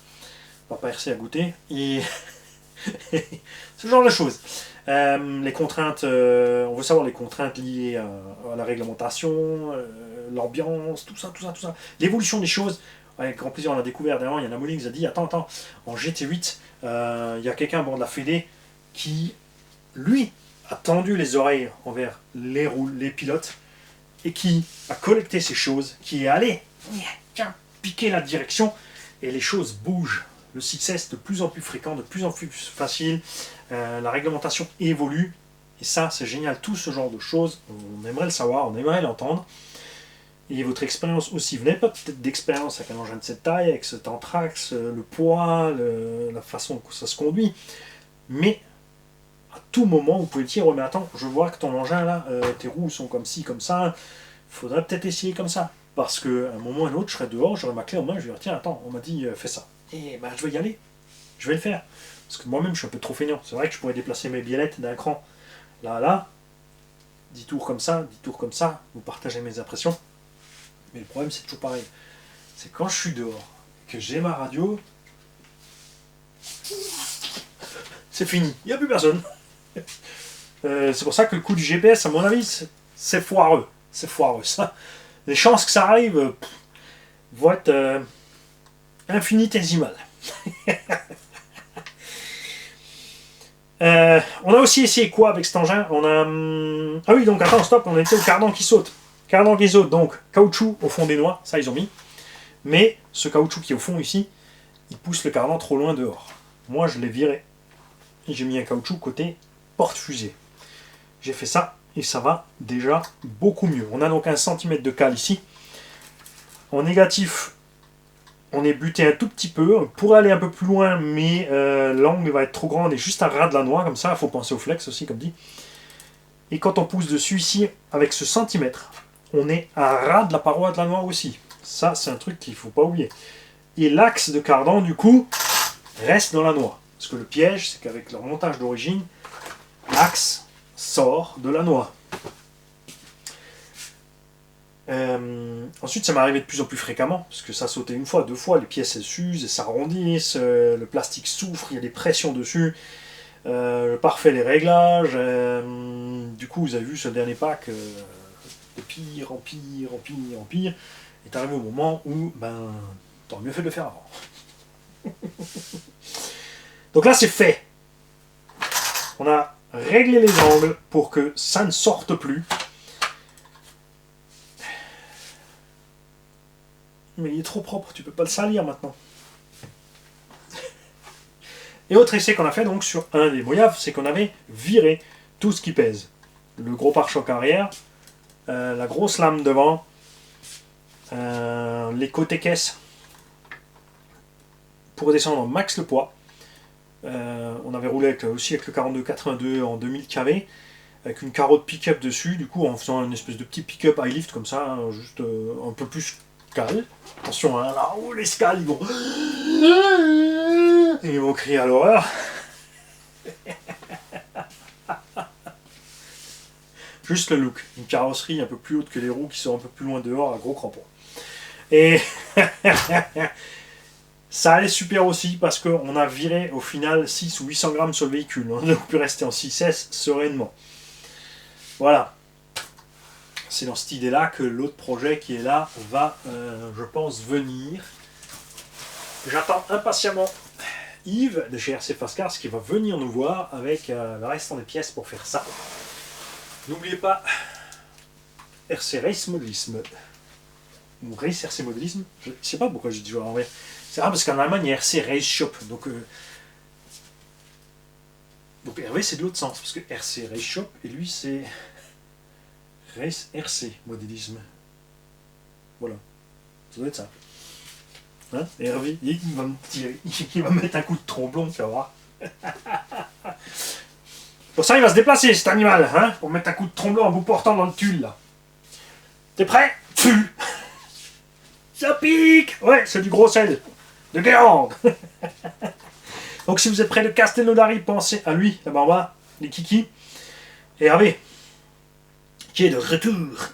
Papa RC a goûté. Et ce genre de choses. Les contraintes, on veut savoir les contraintes liées à la réglementation, l'ambiance, tout ça. L'évolution des choses. Avec grand plaisir, on a découvert, dernièrement, il y en a Molly qui nous a dit attends, en GT8, il y a quelqu'un à bord de la Fédé qui, lui, a tendu les oreilles envers les pilotes et qui a collecté ces choses, qui est allé piquer la direction et les choses bougent. Le succès est de plus en plus fréquent, de plus en plus facile, la réglementation évolue et ça c'est génial, tout ce genre de choses, on aimerait le savoir, on aimerait l'entendre. Et votre expérience aussi, vous n'avez pas peut-être d'expérience avec un engin de cette taille, avec cet anthrax, le poids, la façon que ça se conduit, mais à tout moment, vous pouvez dire, oh mais attends, je vois que ton engin là, tes roues sont comme ci, comme ça, il faudrait peut-être essayer comme ça. Parce qu'à un moment ou à un autre, je serai dehors, j'aurai ma clé en main, je vais dire, tiens, attends, on m'a dit, fais ça. Et ben, je vais y aller, je vais le faire. Parce que moi-même, je suis un peu trop feignant. C'est vrai que je pourrais déplacer mes biellettes d'un cran. Là, 10 tours comme ça, vous partagez mes impressions. Mais le problème, c'est toujours pareil. C'est quand je suis dehors, que j'ai ma radio, c'est fini, il n'y a plus personne. C'est pour ça que le coup du GPS, à mon avis, c'est foireux. C'est foireux, ça. Les chances que ça arrive vont être infinitésimales. On a aussi essayé quoi avec cet engin? On a... Ah oui, donc attends, stop, on était au cardan qui saute. Cardan qui saute, donc caoutchouc au fond des noix, ça ils ont mis. Mais ce caoutchouc qui est au fond ici, il pousse le cardan trop loin dehors. Moi je l'ai viré. Et j'ai mis un caoutchouc côté porte-fusée. J'ai fait ça et ça va déjà beaucoup mieux. On a donc 1 cm de cale ici. En négatif, on est buté un tout petit peu. On pourrait aller un peu plus loin, mais l'angle va être trop grand. On est juste à ras de la noix, comme ça. Il faut penser au flex aussi, comme dit. Et quand on pousse dessus ici, avec ce centimètre, on est à ras de la paroi de la noix aussi. Ça, c'est un truc qu'il ne faut pas oublier. Et l'axe de cardan, du coup, reste dans la noix. Parce que le piège, c'est qu'avec leur montage d'origine, l'axe sort de la noix. Ensuite, ça m'est arrivé de plus en plus fréquemment, parce que ça sautait 1 fois, 2 fois, les pièces elles s'usent, elles s'arrondissent, le plastique souffre, il y a des pressions dessus, je parfait les réglages, du coup vous avez vu ce dernier pack, de pire en pire, est arrivé au moment où, t'aurais mieux fait de le faire avant. Donc là c'est fait. On a régler les angles pour que ça ne sorte plus. Mais il est trop propre, tu peux pas le salir maintenant. Et autre essai qu'on a fait donc sur un des Moyaves, c'est qu'on avait viré tout ce qui pèse. Le gros pare-choc arrière, la grosse lame devant, les côtés caisses pour descendre au max le poids. On avait roulé aussi avec le 42-82 en 2000 kV, avec une carotte pick-up dessus, du coup en faisant une espèce de petit pick-up high lift comme ça, juste un peu plus calme. Attention, hein, là où les scales ils vont crier à l'horreur. Juste le look, une carrosserie un peu plus haute que les roues qui sont un peu plus loin dehors à gros crampons. Et ça allait super aussi parce qu'on a viré au final 6 ou 800 grammes sur le véhicule. On a pu rester en 6S sereinement. Voilà. C'est dans cette idée-là que l'autre projet qui est là va, je pense, venir. J'attends impatiemment Yves de chez RC Fast Cars qui va venir nous voir avec le restant des pièces pour faire ça. N'oubliez pas RC Race Modelisme. Ou Race RC Modelisme. Je ne sais pas pourquoi j'ai dit en vrai. C'est rare parce qu'en Allemagne il y a RC Race Shop. Donc Hervé c'est de l'autre sens. Parce que RC Race Shop et lui c'est Race RC Modélisme. Voilà. Ça doit être ça. Hein, Hervé, il va me tirer. Il va me mettre un coup de tromblon, tu vas voir. Pour ça, il va se déplacer, cet animal, hein, pour mettre un coup de tromblon en vous portant dans le tulle, là. T'es prêt? Ça pique! Ouais, c'est du gros sel. De Guérande. Donc, si vous êtes près de Castelnaudary, pensez à lui, là-bas en bas, les kikis. Et Hervé, qui est de retour.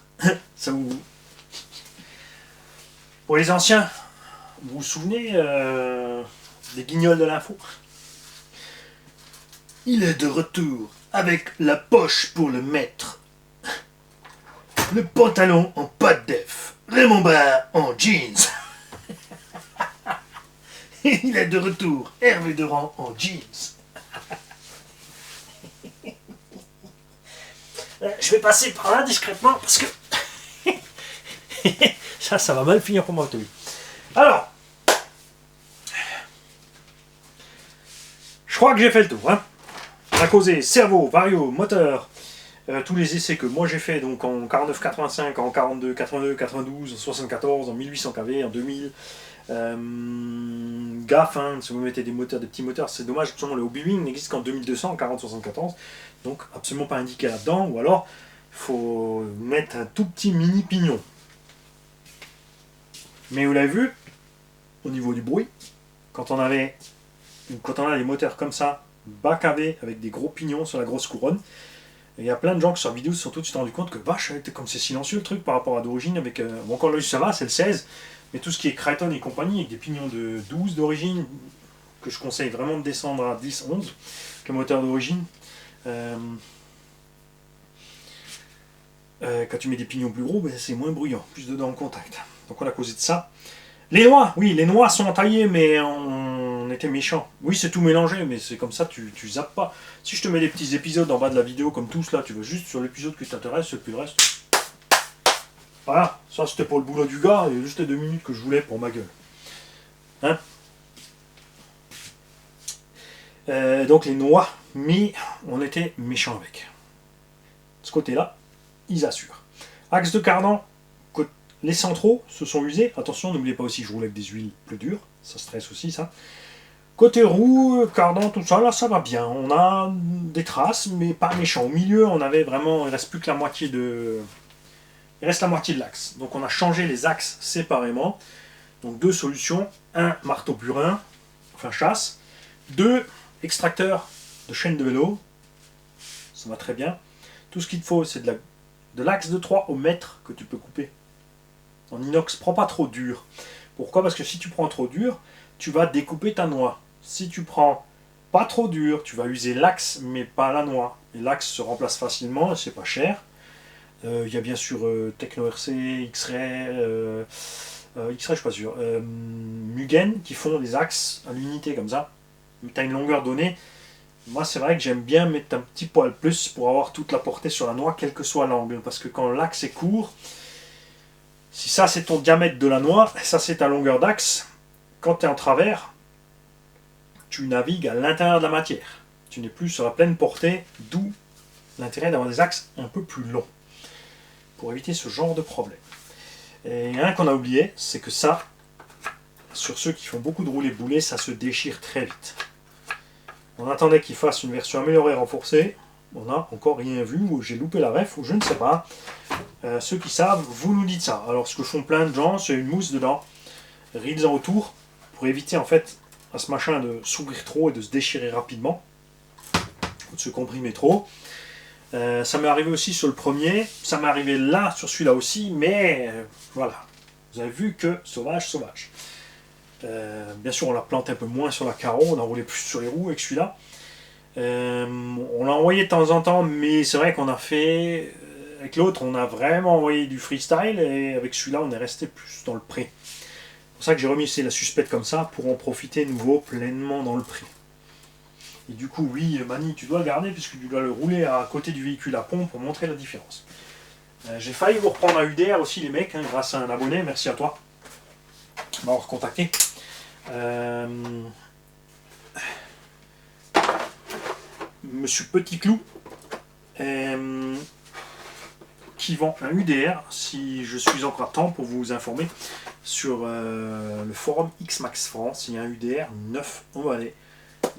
Ça vous... Pour les anciens, vous vous souvenez des guignols de l'info? Il est de retour avec la poche pour le mettre. Le pantalon en pâte def. Raymond Barre en jeans. Il est de retour. Hervé Durand en jeans. Je vais passer par là discrètement parce que ça va mal finir pour moi. Alors, je crois que j'ai fait le tour. Hein. On a causé cerveau, vario, moteur, tous les essais que moi j'ai fait donc en 49-85, en 42-82, 92, en 74, en 1800 kV, en 2000. Gaffe, hein, si vous mettez des moteurs, des petits moteurs, c'est dommage. Justement, le Hobby-Wing n'existe qu'en 2200, en 40-74, donc absolument pas indiqué là-dedans. Ou alors, il faut mettre un tout petit mini pignon. Mais vous l'avez vu, au niveau du bruit, quand on a des moteurs comme ça, bas cavé avec des gros pignons sur la grosse couronne. Il y a plein de gens qui sur la vidéo se sont tout de suite rendu compte que vache, comme c'est silencieux le truc par rapport à d'origine avec. Bon, encore là ça va, c'est le 16, mais tout ce qui est Creighton et compagnie avec des pignons de 12 d'origine, que je conseille vraiment de descendre à 10, 11, le moteur d'origine. Quand tu mets des pignons plus gros, ben, c'est moins bruyant, plus de dents en contact. Donc on a causé de ça. Les noix, oui, les noix sont entaillées, mais on était méchants. Oui, c'est tout mélangé, mais c'est comme ça, tu zappes pas. Si je te mets des petits épisodes en bas de la vidéo, comme tous là, tu vas juste sur l'épisode qui t'intéresse, et puis le reste. Voilà, ça c'était pour le boulot du gars, et juste les 2 minutes que je voulais pour ma gueule. Hein donc les noix, mais on était méchants avec. De ce côté-là, ils assurent. Axe de cardan. Les centraux se sont usés. Attention, n'oubliez pas aussi, je roule avec des huiles plus dures. Ça stresse aussi, ça. Côté roue, cardan, tout ça, là, ça va bien. On a des traces, mais pas méchant. Au milieu, on avait vraiment... Il reste plus que la moitié de... Il reste la moitié de l'axe. Donc, on a changé les axes séparément. Donc, 2 solutions. 1 marteau burin, enfin chasse. 2 extracteurs de chaîne de vélo. Ça va très bien. Tout ce qu'il te faut, c'est de l'axe de 3 au mètre que tu peux couper. En inox, prends pas trop dur. Pourquoi? Parce que si tu prends trop dur, tu vas découper ta noix. Si tu prends pas trop dur, tu vas user l'axe, mais pas la noix. Et l'axe se remplace facilement, et c'est pas cher. Il y a bien sûr Techno RC, X-Ray, X-Ray je suis pas sûr, Mugen qui font des axes à l'unité comme ça. Tu as une longueur donnée, Moi, c'est vrai que j'aime bien mettre un petit poil plus pour avoir toute la portée sur la noix, quel que soit l'angle. Parce que quand l'axe est court, si ça c'est ton diamètre de la noix, ça c'est ta longueur d'axe, quand tu es en travers, tu navigues à l'intérieur de la matière. Tu n'es plus sur la pleine portée, d'où l'intérêt d'avoir des axes un peu plus longs. Pour éviter ce genre de problème. Et un qu'on a oublié, c'est que ça, sur ceux qui font beaucoup de roulés-boulés, ça se déchire très vite. On attendait qu'il fasse une version améliorée renforcée. On n'a encore rien vu, ou j'ai loupé la ref, ou je ne sais pas. Ceux qui savent, vous nous dites ça. Alors ce que font plein de gens, c'est une mousse dedans, rides-en autour, pour éviter en fait à ce machin de s'ouvrir trop et de se déchirer rapidement, ou de se comprimer trop. Ça m'est arrivé aussi sur le premier, ça m'est arrivé là sur celui-là aussi, mais voilà, vous avez vu que sauvage. Bien sûr on l'a planté un peu moins sur la carreau, on a roulé plus sur les roues avec celui-là. On l'a envoyé de temps en temps, mais c'est vrai qu'on a fait, avec l'autre on a vraiment envoyé du freestyle, et avec celui-là on est resté plus dans le pré. C'est pour ça que j'ai remis la suspecte comme ça, pour en profiter de nouveau pleinement dans le pré. Et du coup, oui, Mani, tu dois le garder puisque tu dois le rouler à côté du véhicule à pompe pour montrer la différence. J'ai failli vous reprendre à UDR aussi, les mecs, hein, grâce à un abonné, merci à toi. On va recontacter. Monsieur Petit Clou, qui vend un UDR, si je suis encore à temps pour vous informer, sur le forum XMAX France. Il y a un UDR 9 emballé.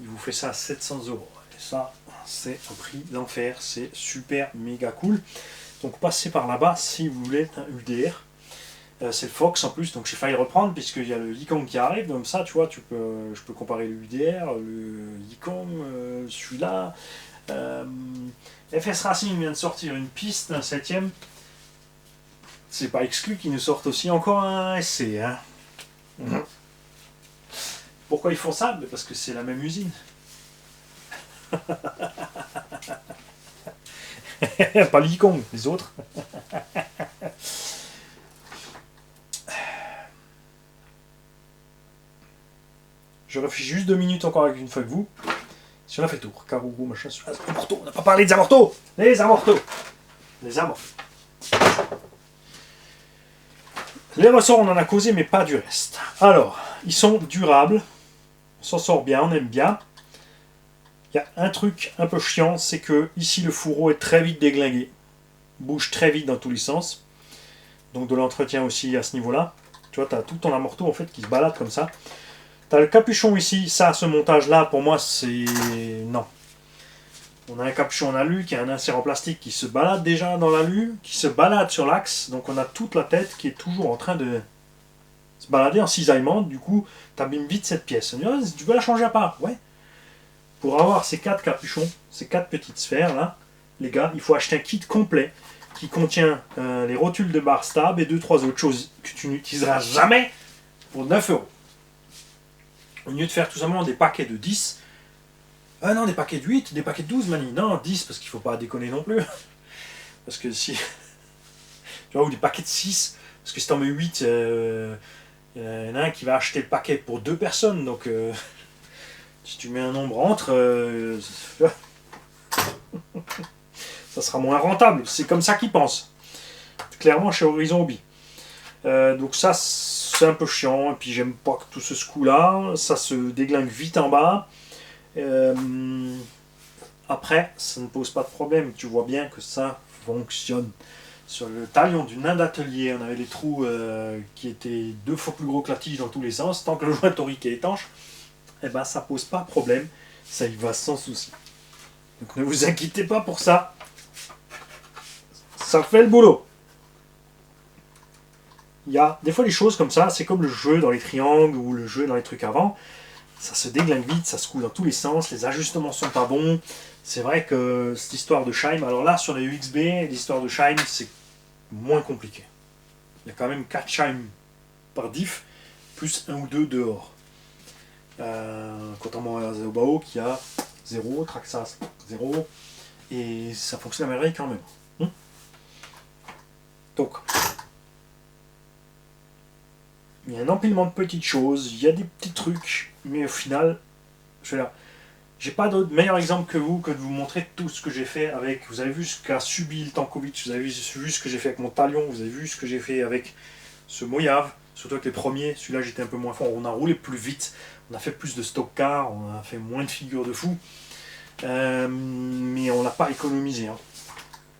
Il vous fait ça à 700 €. Et ça, c'est un prix d'enfer. C'est super méga cool. Donc passez par là-bas si vous voulez un UDR. C'est le Fox en plus, donc j'ai failli le reprendre puisqu'il y a le Yikon qui arrive. Comme ça, tu vois, je peux comparer le UDR, le Yikon, celui-là. FS Racing vient de sortir une piste d'un 7ème. C'est pas exclu qu'ils nous sortent aussi encore un SC. Hein. Pourquoi ils font ça? Parce que c'est la même usine. Pas l'Yikon, les autres. Je réfléchis juste 2 minutes encore avec une fois avec vous. Si on a fait le tour, Karourou, machin, Amorto, on n'a pas parlé des Amortos. Les Amortos. Les ressorts, on en a causé, mais pas du reste. Alors, ils sont durables. On s'en sort bien, on aime bien. Il y a un truc un peu chiant, c'est que ici le fourreau est très vite déglingué. Bouge très vite dans tous les sens. Donc de l'entretien aussi à ce niveau-là. Tu vois, tu as tout ton amorto en fait qui se balade comme ça. Tu as le capuchon ici, ça, ce montage-là, pour moi, c'est... non. On a un capuchon en alu qui a un insert en plastique qui se balade déjà dans l'alu, qui se balade sur l'axe. Donc on a toute la tête qui est toujours en train de se balader en cisaillement. Du coup, tu abîmes vite cette pièce. On dit, oh, tu peux la changer à part. Ouais. Pour avoir ces 4 capuchons, ces 4 petites sphères là, les gars, il faut acheter un kit complet qui contient les rotules de barre stab et 2-3 autres choses que tu n'utiliseras jamais pour 9 €. Au lieu de faire tout simplement des paquets de 10, non, des paquets de 8, des paquets de 12, Mani. Non, 10, parce qu'il ne faut pas déconner non plus. Parce que si. Tu vois, ou des paquets de 6, parce que si tu en mets 8, il y en a un qui va acheter le paquet pour 2 personnes, donc. Si tu mets un nombre entre, ça sera moins rentable. C'est comme ça qu'ils pensent. Clairement chez Horizon Hobby. Donc ça, c'est un peu chiant. Et puis j'aime pas que tout ce coup-là. Ça se déglingue vite en bas. Après, ça ne pose pas de problème. Tu vois bien que ça fonctionne. Sur le talion du nain d'atelier, on avait les trous qui étaient 2 fois plus gros que la tige dans tous les sens. Tant que le joint torique est étanche, eh ben, ça pose pas de problème, ça y va sans souci. Donc ne vous inquiétez pas pour ça. Ça fait le boulot. Il y a des fois les choses comme ça, c'est comme le jeu dans les triangles ou le jeu dans les trucs avant. Ça se déglingue vite, ça se coule dans tous les sens, les ajustements sont pas bons. C'est vrai que cette histoire de Shime, alors là sur les UXB, l'histoire de Shime c'est moins compliqué. Il y a quand même 4 Shime par diff, plus 1 ou 2 dehors. Contrairement à Zobao qui a 0, Traxas 0, et ça fonctionne à merveille quand même. Donc, il y a un empilement de petites choses, il y a des petits trucs, mais au final, je vais là. J'ai pas d'autre meilleur exemple que vous de vous montrer tout ce que j'ai fait avec. Vous avez vu ce qu'a subi le Tankovic, vous avez vu ce que j'ai fait avec mon talion, vous avez vu ce que j'ai fait avec ce Mojave, surtout avec les premiers. Celui-là j'étais un peu moins fort, on a roulé plus vite, on a fait plus de stock car, on a fait moins de figures de fou, mais on l'a pas économisé. Hein.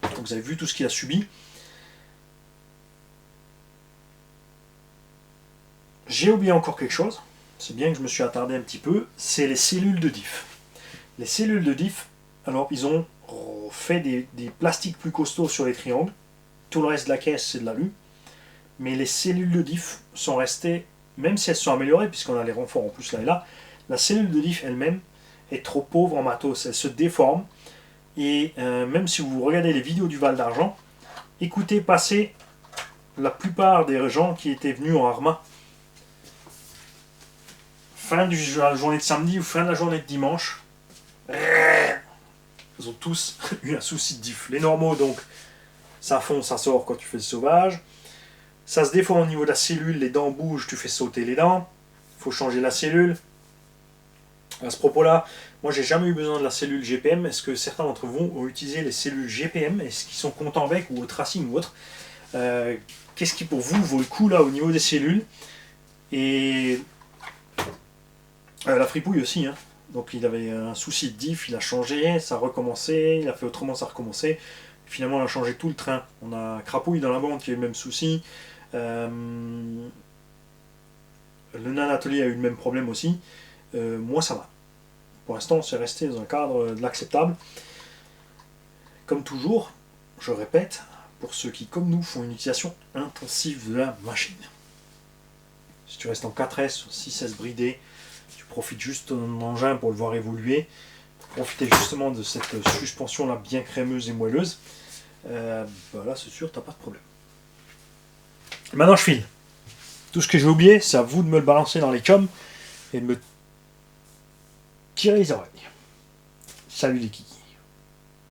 Donc vous avez vu tout ce qu'il a subi. J'ai oublié encore quelque chose, c'est bien que je me suis attardé un petit peu, c'est les cellules de diff. Les cellules de diff, alors ils ont fait des plastiques plus costauds sur les triangles, tout le reste de la caisse c'est de l'alu, mais les cellules de diff sont restées, même si elles sont améliorées, puisqu'on a les renforts en plus là et là, la cellule de diff elle-même est trop pauvre en matos, elle se déforme, et même si vous regardez les vidéos du Val d'Argent, écoutez passer la plupart des gens qui étaient venus en Arma, fin de la journée de samedi ou fin de la journée de dimanche, ils ont tous eu un souci de diff. Les normaux, donc, ça fond, ça sort quand tu fais le sauvage. Ça se déforme au niveau de la cellule, les dents bougent, tu fais sauter les dents. Il faut changer la cellule. À ce propos-là, moi j'ai jamais eu besoin de la cellule GPM. Est-ce que certains d'entre vous ont utilisé les cellules GPM? Est-ce qu'ils sont contents avec, ou au tracing ou autre? Qu'est-ce qui pour vous vaut le coup là au niveau des cellules? Et la fripouille aussi, hein. Donc il avait un souci de diff, il a changé, ça a recommencé, il a fait autrement, ça a recommencé. Finalement on a changé tout le train. On a Crapouille dans la bande qui a eu le même souci. Le Nan Atelier a eu le même problème aussi. Moi ça va. Pour l'instant c'est resté dans un cadre de l'acceptable. Comme toujours, je répète, pour ceux qui comme nous font une utilisation intensive de la machine. Si tu restes en 4S, 6S bridé, profite juste de ton engin pour le voir évoluer, profiter justement de cette suspension là bien crémeuse et moelleuse, bah là c'est sûr t'as pas de problème. Maintenant je file. Tout ce que j'ai oublié, c'est à vous de me le balancer dans les coms et de me tirer les oreilles. Salut les kikis.